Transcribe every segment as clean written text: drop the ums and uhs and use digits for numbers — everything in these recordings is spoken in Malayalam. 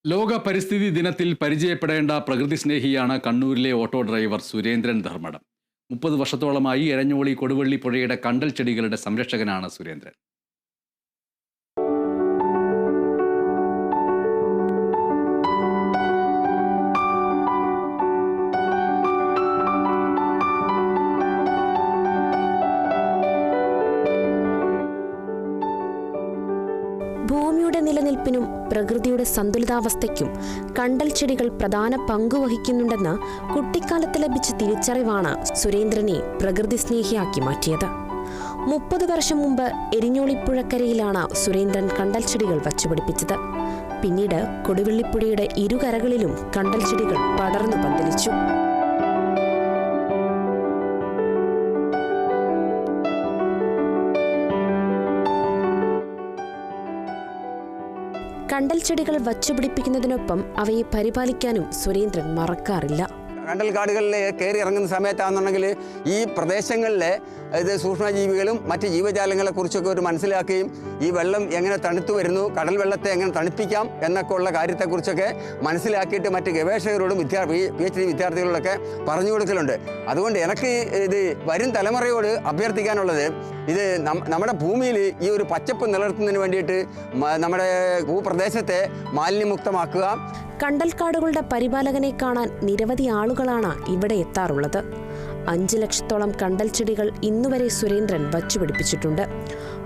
ലോക പരിസ്ഥിതി ദിനത്തിൽ പരിചയപ്പെടേണ്ട പ്രകൃതി സ്നേഹിയാണ് കണ്ണൂരിലെ ഓട്ടോ ഡ്രൈവർ സുരേന്ദ്രൻ ധർമ്മടം. 30 വർഷത്തോളമായി എരഞ്ഞോളി കൊടുവള്ളി പുഴയുടെ കണ്ടൽ ചെടികളുടെ സംരക്ഷകനാണ് സുരേന്ദ്രൻ. ഭൂമിയുടെ നിലനിൽപ്പിനും പ്രകൃതിയുടെ സന്തുലിതാവസ്ഥയ്ക്കും കണ്ടൽ ചെടികൾ പ്രധാന പങ്കുവഹിക്കുന്നുണ്ടെന്ന് കുട്ടിക്കാലത്ത് ലഭിച്ച തിരിച്ചറിവാണ് സുരേന്ദ്രനെ പ്രകൃതി സ്നേഹിയാക്കി മാറ്റിയത്. 30 വർഷം മുമ്പ് എരിഞ്ഞോളിപ്പുഴക്കരയിലാണ് സുരേന്ദ്രൻ കണ്ടൽ ചെടികൾ വച്ചുപിടിപ്പിച്ചത്. പിന്നീട് കൊടുവള്ളിപ്പുഴയുടെ ഇരുകരകളിലും കണ്ടൽ ചെടികൾ പടർന്നു പന്തലിച്ചു. കണ്ടൽ ചെടികൾ വച്ചുപിടിപ്പിക്കുന്നതിനൊപ്പം അവയെ പരിപാലിക്കാനും സുരേന്ദ്രൻ മറക്കാറില്ല. കണ്ടൽ കാടുകളിൽ കയറി ഇറങ്ങുന്ന സമയത്താണെന്നുണ്ടെങ്കിൽ ഈ പ്രദേശങ്ങളിലെ സൂക്ഷ്മജീവികളും മറ്റ് ജീവജാലങ്ങളെ കുറിച്ചൊക്കെ ഒരു മനസ്സിലാക്കുകയും ഈ വെള്ളം എങ്ങനെ തണുത്തു വരുന്നു, കടൽ വെള്ളത്തെ എങ്ങനെ തണുപ്പിക്കാം എന്നൊക്കെ ഉള്ള കാര്യത്തെക്കുറിച്ചൊക്കെ മനസ്സിലാക്കിയിട്ട് മറ്റ് ഗവേഷകരോടും PhD വിദ്യാർത്ഥികളോടൊക്കെ പറഞ്ഞു കൊടുക്കലുണ്ട്. അതുകൊണ്ട് എനിക്ക് ഇത് വരും തലമുറയോട് അഭ്യർത്ഥിക്കാനുള്ളത്, ഇത് നമ്മുടെ ഭൂമിയിൽ ഈ ഒരു പച്ചപ്പ് നിലനിർത്തുന്നതിന് വേണ്ടിയിട്ട് നമ്മുടെ ഭൂപ്രദേശത്തെ മാലിന്യമുക്തമാക്കുക. കണ്ടൽക്കാടുകളുടെ പരിപാലകനെ കാണാൻ നിരവധി ആളുകളാണ് ഇവിടെ എത്താറുള്ളത്. 5 ലക്ഷത്തോളം കണ്ടൽ ചെടികൾ ഇന്നുവരെ സുരേന്ദ്രൻ വച്ചുപിടിപ്പിച്ചിട്ടുണ്ട്.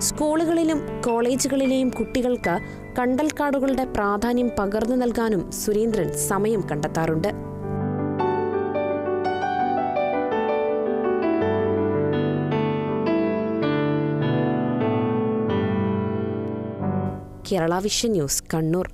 സ്കൂളുകളിലും കോളേജുകളിലെയും കുട്ടികൾക്ക് കണ്ടൽക്കാടുകളുടെ പ്രാധാന്യം പകർന്നു നൽകാനും സുരേന്ദ്രൻ സമയം കണ്ടെത്താറുണ്ട്. Kerala vision news, Kannur.